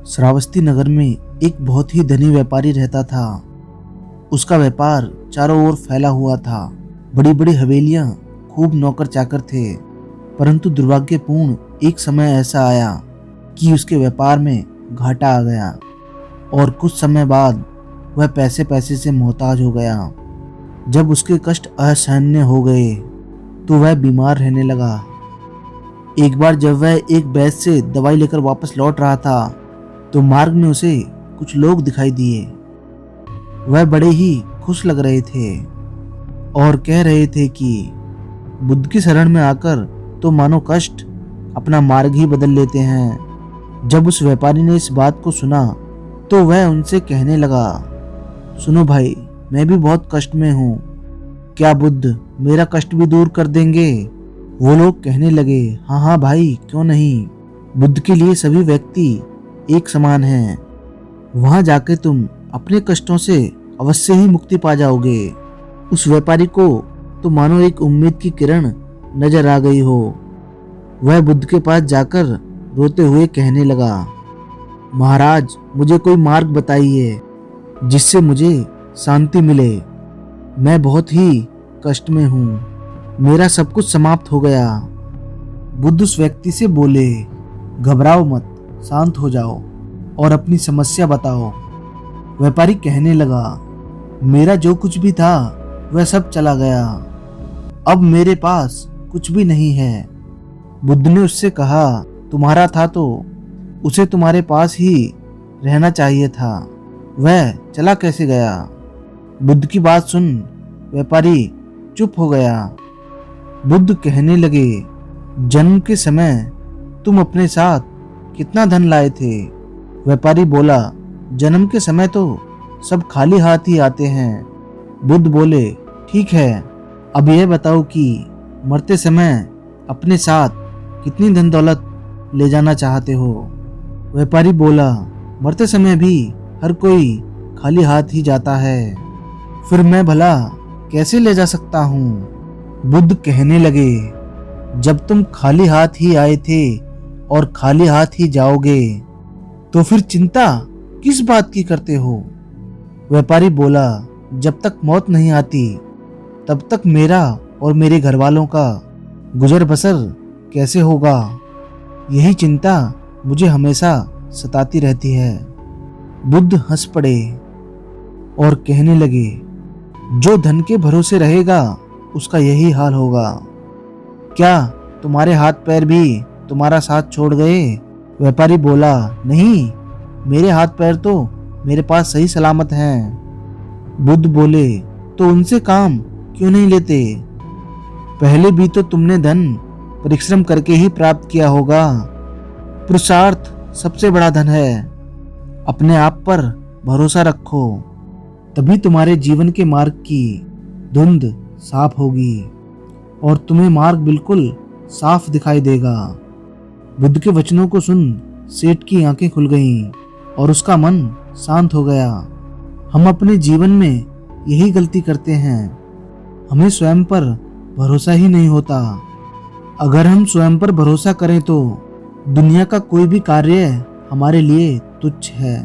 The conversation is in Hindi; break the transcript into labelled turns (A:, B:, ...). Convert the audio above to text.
A: श्रावस्ती नगर में एक बहुत ही धनी व्यापारी रहता था। उसका व्यापार चारों ओर फैला हुआ था। बड़ी बड़ी हवेलियां, खूब नौकर चाकर थे। परंतु दुर्भाग्यपूर्ण एक समय ऐसा आया कि उसके व्यापार में घाटा आ गया और कुछ समय बाद वह पैसे पैसे से मोहताज हो गया। जब उसके कष्ट असहनीय हो गए तो वह बीमार रहने लगा। एक बार जब वह एक वैद्य से दवाई लेकर वापस लौट रहा था तो मार्ग में उसे कुछ लोग दिखाई दिए। वह बड़े ही खुश लग रहे थे और कह रहे थे कि बुद्ध की शरण में आकर तो मानो कष्ट अपना मार्ग ही बदल लेते हैं। जब उस व्यापारी ने इस बात को सुना तो वह उनसे कहने लगा, सुनो भाई, मैं भी बहुत कष्ट में हूँ, क्या बुद्ध मेरा कष्ट भी दूर कर देंगे? वो लोग कहने लगे, हाँ हाँ भाई, क्यों नहीं, बुद्ध के लिए सभी व्यक्ति एक समान हैं। वहां जाके तुम अपने कष्टों से अवश्य ही मुक्ति पा जाओगे। उस व्यापारी को तो मानो एक उम्मीद की किरण नजर आ गई हो। वह बुद्ध के पास जाकर रोते हुए कहने लगा, महाराज, मुझे कोई मार्ग बताइए जिससे मुझे शांति मिले। मैं बहुत ही कष्ट में हूँ, मेरा सब कुछ समाप्त हो गया। बुद्ध उस व्यक्ति से बोले, घबराओ मत, शांत हो जाओ और अपनी समस्या बताओ। व्यापारी कहने लगा, मेरा जो कुछ भी था वह सब चला गया, अब मेरे पास कुछ भी नहीं है। बुद्ध ने उससे कहा, तुम्हारा था तो उसे तुम्हारे पास ही रहना चाहिए था, वह चला कैसे गया? बुद्ध की बात सुन व्यापारी चुप हो गया। बुद्ध कहने लगे, जन्म के समय तुम अपने साथ कितना धन लाए थे? व्यापारी बोला, जन्म के समय तो सब खाली हाथ ही आते हैं। बुद्ध बोले, ठीक है, अब यह बताओ कि मरते समय अपने साथ कितनी धन दौलत ले जाना चाहते हो? व्यापारी बोला, मरते समय भी हर कोई खाली हाथ ही जाता है, फिर मैं भला कैसे ले जा सकता हूँ? बुद्ध कहने लगे, जब तुम खाली हाथ ही आए थे और खाली हाथ ही जाओगे तो फिर चिंता किस बात की करते हो? व्यापारी बोला, जब तक मौत नहीं आती तब तक मेरा और मेरे घर वालों का गुजर बसर कैसे होगा? यही चिंता मुझे हमेशा सताती रहती है। बुद्ध हंस पड़े और कहने लगे, जो धन के भरोसे रहेगा उसका यही हाल होगा। क्या तुम्हारे हाथ पैर भी तुम्हारा साथ छोड़ गए? व्यापारी बोला, नहीं, मेरे हाथ पैर तो मेरे पास सही सलामत हैं। बुद्ध बोले, तो उनसे काम क्यों नहीं लेते? पहले भी तो तुमने धन परिश्रम करके ही प्राप्त किया होगा। पुरुषार्थ सबसे बड़ा धन है। अपने आप पर भरोसा रखो, तभी तुम्हारे जीवन के मार्ग की धुंध साफ होगी और तुम्हें मार्ग बिल्कुल साफ दिखाई देगा। बुद्ध के वचनों को सुन सेठ की आंखें खुल गईं और उसका मन शांत हो गया। हम अपने जीवन में यही गलती करते हैं, हमें स्वयं पर भरोसा ही नहीं होता। अगर हम स्वयं पर भरोसा करें तो दुनिया का कोई भी कार्य हमारे लिए तुच्छ है।